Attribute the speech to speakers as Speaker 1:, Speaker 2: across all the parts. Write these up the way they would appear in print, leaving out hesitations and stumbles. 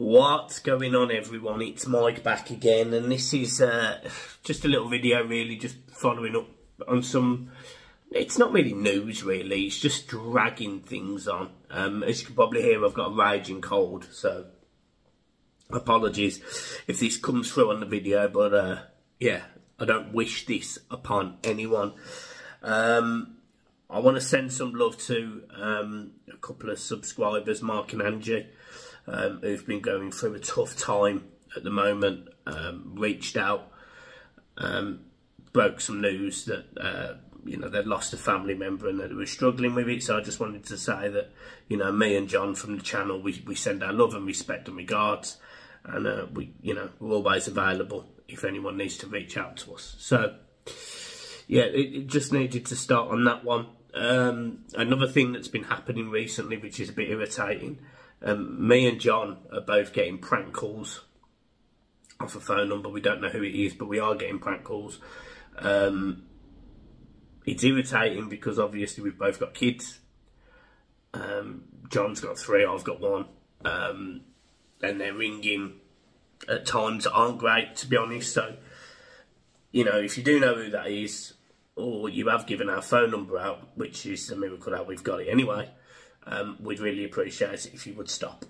Speaker 1: What's going on, everyone? It's Mike back again, and this is just a little video really, just following up on some, it's not really news really, it's just dragging things on. As you can probably hear, I've got a raging cold, so apologies if this comes through on the video, but yeah, I don't wish this upon anyone. I want to send some love to a couple of subscribers, Mark and Angie, who've been going through a tough time at the moment. Reached out, broke some news that you know, they'd lost a family member and that they were struggling with it. So I just wanted to say that, you know, me and John from the channel, we send our love and respect and regards, and we're always available if anyone needs to reach out to us. So yeah, it just needed to start on that one. Another thing that's been happening recently, which is a bit irritating, me and John are both getting prank calls off a phone number. We don't know who it is, but we are getting prank calls. It's irritating because obviously we've both got kids. John's got 3, I've got 1. And they're ringing at times that aren't great, to be honest. So, you know, if you do know who that is, or you have given our phone number out, which is a miracle how we've got it anyway, we'd really appreciate it if you would stop.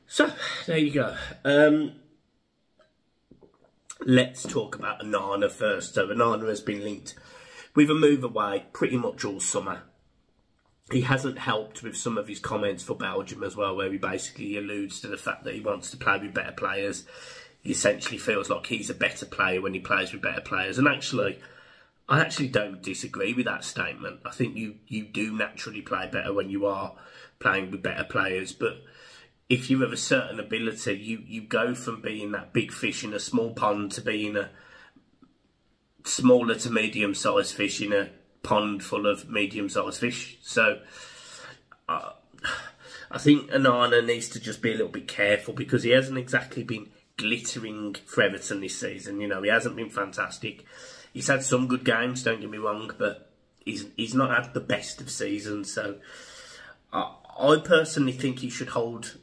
Speaker 1: So, there you go. Let's talk about Onana first. So, Onana has been linked with a move away pretty much all summer. He hasn't helped with some of his comments for Belgium as well, where he basically alludes to the fact that he wants to play with better players. He essentially feels like he's a better player when he plays with better players. And actually, I actually don't disagree with that statement. I think you do naturally play better when you are playing with better players. But if you have a certain ability, you go from being that big fish in a small pond to being a smaller to medium-sized fish in a pond full of medium-sized fish. So I think Onana needs to just be a little bit careful, because he hasn't exactly been glittering for Everton this season. You know, he hasn't been fantastic. He's had some good games, don't get me wrong, but he's not had the best of seasons. So I personally think he should hold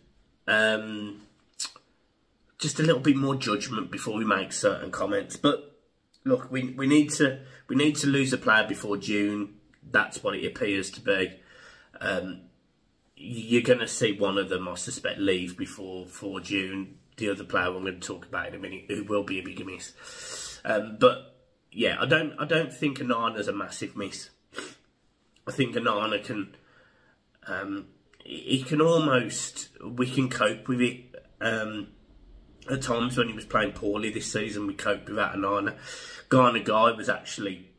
Speaker 1: just a little bit more judgment before we make certain comments. But look, we need to lose a player before June. That's what it appears to be. You're going to see one of them, I suspect, leave before June. The other player I'm going to talk about in a minute, who will be a bigger miss. But yeah, I don't think Onana's a massive miss. I think Onana can, he can almost, we can cope with it. At times when he was playing poorly this season, we coped without Onana. Ghana Guy was actually,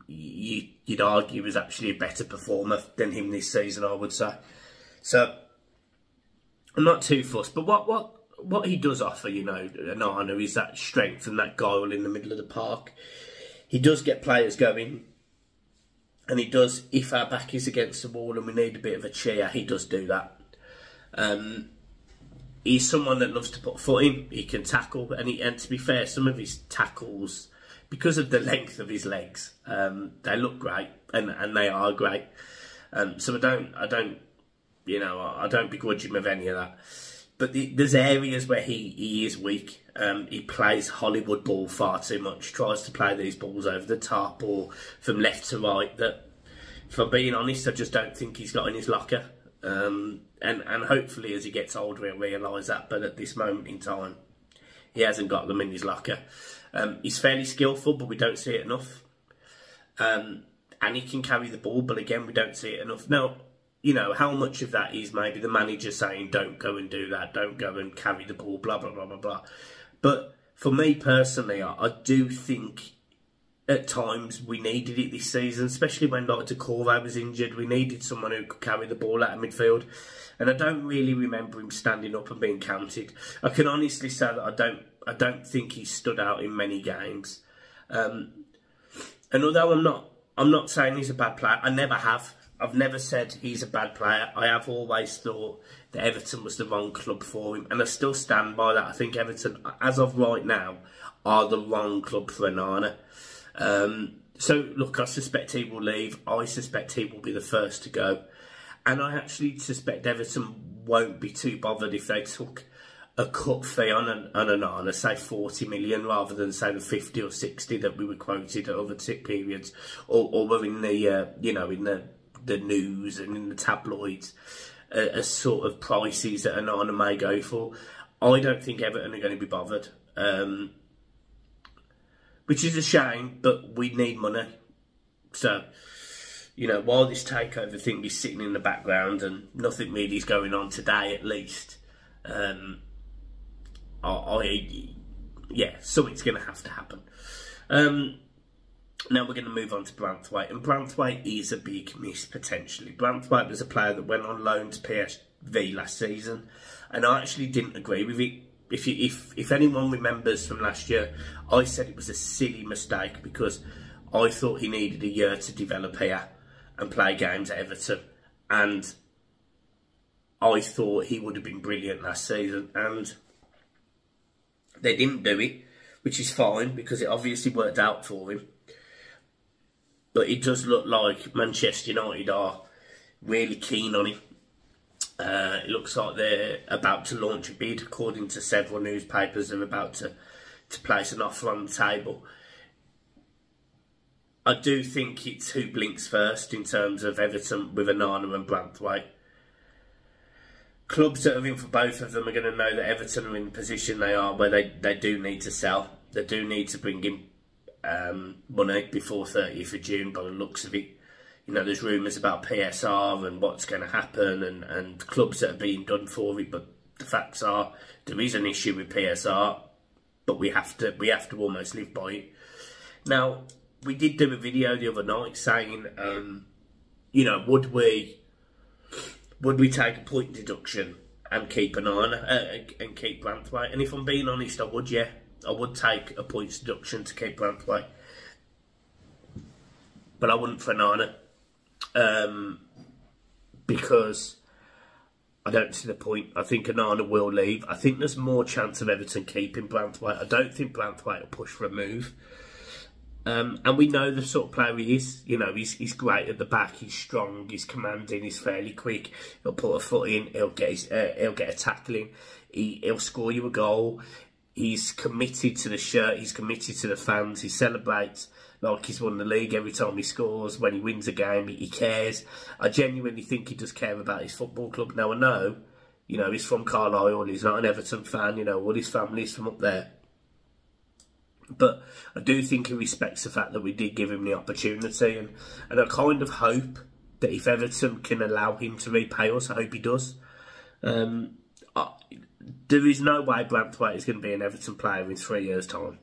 Speaker 1: you'd argue, was actually a better performer than him this season, I would say. So I'm not too fussed. But what he does offer, you know, Onana, is that strength and that guile in the middle of the park. He does get players going, and he does, if our back is against the wall and we need a bit of a cheer, he does do that. He's someone that loves to put a foot in. He can tackle, and to be fair, some of his tackles, because of the length of his legs, they look great, and they are great. So I don't begrudge him of any of that. But there's areas where he is weak. He plays Hollywood ball far too much. Tries to play these balls over the top or from left to right. That, if I'm being honest, I just don't think he's got in his locker. And hopefully as he gets older he'll realise that. But at this moment in time, he hasn't got them in his locker. He's fairly skillful, but we don't see it enough. And he can carry the ball, but again, we don't see it enough. Now, you know, how much of that is maybe the manager saying, don't go and do that, don't go and carry the ball, blah, blah, blah, blah, blah. But for me personally, I do think at times we needed it this season, especially when like Decore was injured. We needed someone who could carry the ball out of midfield. And I don't really remember him standing up and being counted. I can honestly say that I don't think he stood out in many games. And although I'm not saying he's a bad player, I never have. I've never said he's a bad player. I have always thought that Everton was the wrong club for him, and I still stand by that. I think Everton, as of right now, are the wrong club for Onana. So, look, I suspect he will leave. I suspect he will be the first to go. And I actually suspect Everton won't be too bothered if they took a cut fee on Onana, say 40 million, rather than say the 50 or 60 that we were quoted at other periods, or were in the in the news and in the tabloids as sort of prices that Onana may go for. I don't think Everton are going to be bothered, which is a shame, but we need money. So, while this takeover thing is sitting in the background and nothing really is going on today, at least, something's going to have to happen. Now we're going to move on to Branthwaite, and Branthwaite is a big miss potentially. Branthwaite was a player that went on loan to PSV last season, and I actually didn't agree with it. If anyone remembers from last year, I said it was a silly mistake because I thought he needed a year to develop here and play games at Everton, and I thought he would have been brilliant last season, and they didn't do it, which is fine because it obviously worked out for him. But it does look like Manchester United are really keen on him. It looks like they're about to launch a bid. According to several newspapers, they're about to place an offer on the table. I do think it's who blinks first in terms of Everton with Onana and Branthwaite. Clubs that are in for both of them are going to know that Everton are in the position they are where they do need to sell. They do need to bring in money before 30th of June by the looks of it. There's rumours about PSR and what's going to happen and clubs that are being done for it, but the facts are there is an issue with PSR, but we have to almost live by it. Now, we did do a video the other night saying, would we take a point deduction and keep an eye and keep Branthwaite? And if I'm being honest, I would, yeah. I would take a points deduction to keep Branthwaite. But I wouldn't for Onana. Because I don't see the point. I think Onana will leave. I think there's more chance of Everton keeping Branthwaite. I don't think Branthwaite will push for a move. And we know the sort of player he is. He's great at the back. He's strong. He's commanding. He's fairly quick. He'll put a foot in. He'll get a tackling. He'll score you a goal. He's committed to the shirt. He's committed to the fans. He celebrates like he's won the league every time he scores. When he wins a game, he cares. I genuinely think he does care about his football club. Now, I know, he's from Carlisle. He's not an Everton fan. All his family's from up there. But I do think he respects the fact that we did give him the opportunity. And I kind of hope that if Everton can allow him to repay us, I hope he does. There is no way Branthwaite is going to be an Everton player in 3 years' time.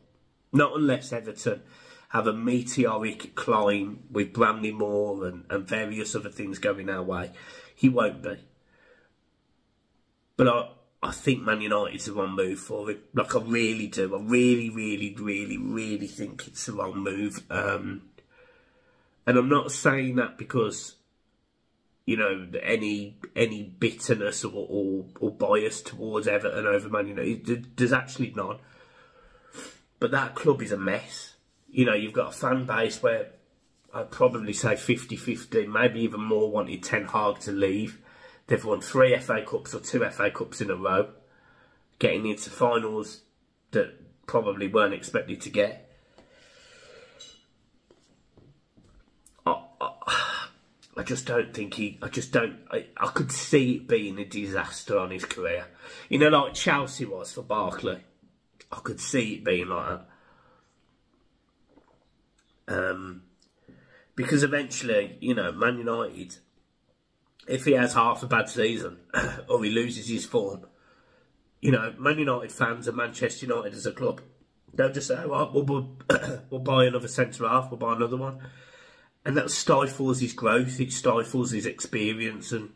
Speaker 1: Not unless Everton have a meteoric climb with Bramley Moore and various other things going our way. He won't be. But I think Man United's the wrong move for him. Like, I really do. I really, really, really, really think it's the wrong move. And I'm not saying that because, any bitterness or bias towards Everton over Man United. There's actually none. But that club is a mess. You've got a fan base where I'd probably say 50-50, maybe even more, wanted Ten Hag to leave. They've won 3 FA Cups or 2 FA Cups in a row, getting into finals that probably weren't expected to get. I just don't think I could see it being a disaster on his career. Like Chelsea was for Barkley. I could see it being like that. Because eventually, Man United, if he has half a bad season or he loses his form, Man United fans and Manchester United as a club, they'll just say, well, we'll buy another centre-half, we'll buy another one. And that stifles his growth, it stifles his experience, and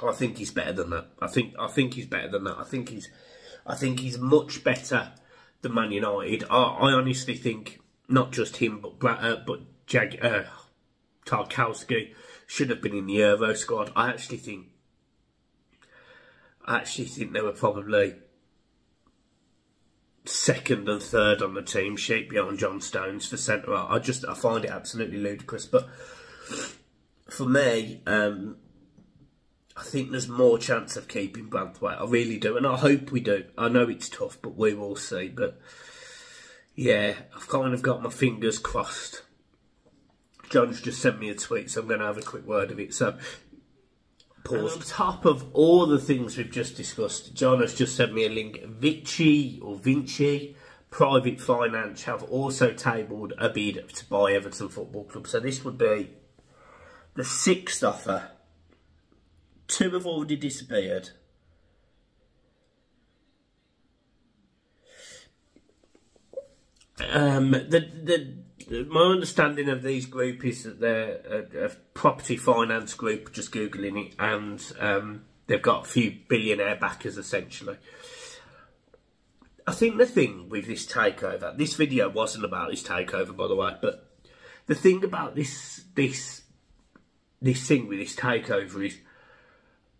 Speaker 1: I think he's better than that. I think he's better than that. I think he's much better than Man United. I honestly think not just him, but Tarkowski should have been in the Euro squad. I actually think they were probably second and third on the team sheet behind John Stones for centre half. I find it absolutely ludicrous. But for me, I think there's more chance of keeping Branthwaite. I really do, and I hope we do. I know it's tough, but we will see. But yeah, I've kind of got my fingers crossed. John's just sent me a tweet, so I'm going to have a quick word of it. So, pause. On top of all the things we've just discussed, John has just sent me a link. Vici Private Finance have also tabled a bid to buy Everton Football Club. So this would be the 6th offer. 2 have already disappeared. My understanding of these group is that they're a property finance group, just Googling it, and they've got a few billionaire backers, essentially. I think the thing with this takeover, this video wasn't about this takeover, by the way, but the thing about this thing with this takeover is,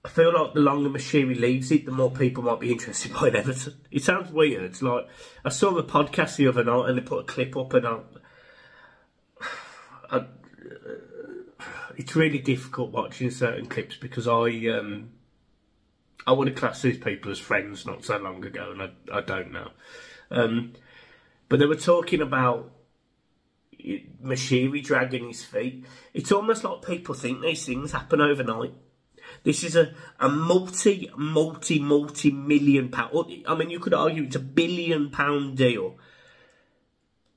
Speaker 1: I feel like the longer Moshiri leaves it, the more people might be interested by Everton. It sounds weird. It's like, I saw a podcast the other night and they put a clip up, and it's really difficult watching certain clips because I would have classed these people as friends not so long ago, and I don't know. But they were talking about Moshiri dragging his feet. It's almost like people think these things happen overnight. This is a multi-million pound... I mean, you could argue it's a £1 billion deal.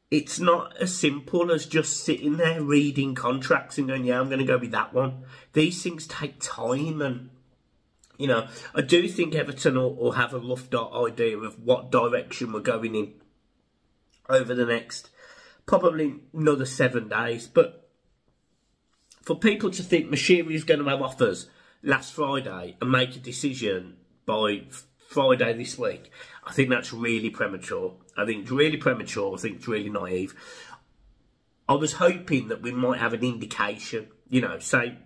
Speaker 1: It's not as simple as just sitting there reading contracts and going, yeah, I'm going to go with that one. These things take time, and, you know, I do think Everton will have a rough idea of what direction we're going in over the next, probably another 7 days. But for people to think Moshiri is going to have offers last Friday and make a decision by Friday this week, I think that's really premature. I think it's really premature. I think it's really naive. I was hoping that we might have an indication, you know, say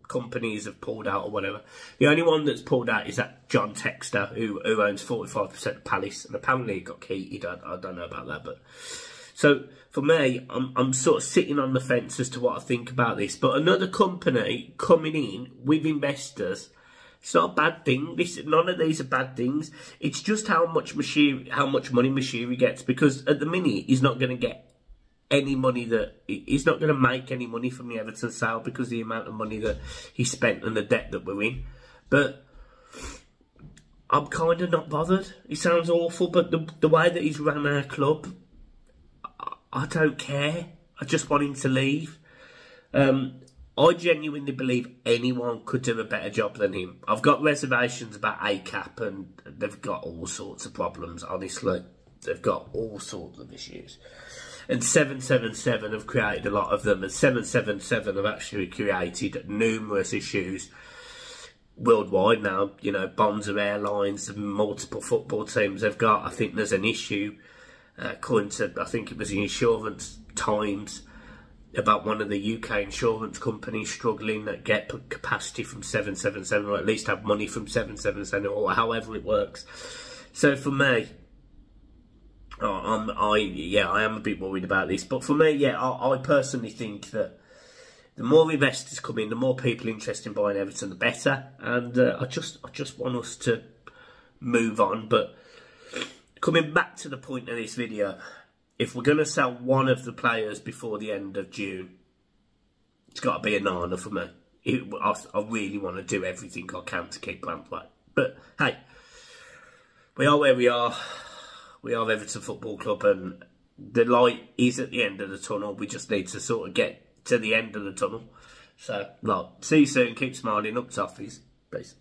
Speaker 1: companies have pulled out or whatever. The only one that's pulled out is that John Textor, who owns 45% of Palace, and apparently it got keyed. I don't know about that, but... So, for me, I'm sort of sitting on the fence as to what I think about this. But another company coming in with investors, it's not a bad thing. None of these are bad things. It's just how much money Moshiri gets. Because at the minute, he's not going to get any money he's not going to make any money from the Everton sale because of the amount of money that he spent and the debt that we're in. But I'm kind of not bothered. It sounds awful, but the way that he's run our club, I don't care. I just want him to leave. I genuinely believe anyone could do a better job than him. I've got reservations about ACAP, and they've got all sorts of problems, honestly. They've got all sorts of issues. And 777 have created a lot of them, and 777 have actually created numerous issues worldwide now. You know, Bonds Airlines and multiple football teams they've got. I think there's an issue. According to, I think it was the Insurance Times, about one of the UK insurance companies struggling that get capacity from 777, or at least have money from 777, or however it works. So for me, I am a bit worried about this. But for me, yeah, I personally think that the more investors come in, the more people interested in buying Everton, the better. And I just want us to move on. But coming back to the point of this video, if we're going to sell one of the players before the end of June, it's got to be a Nana for me. I really want to do everything I can to keep Branthwaite. But hey, we are where we are. We are Everton Football Club, and the light is at the end of the tunnel. We just need to sort of get to the end of the tunnel. So, see you soon. Keep smiling. Up toughies. Peace.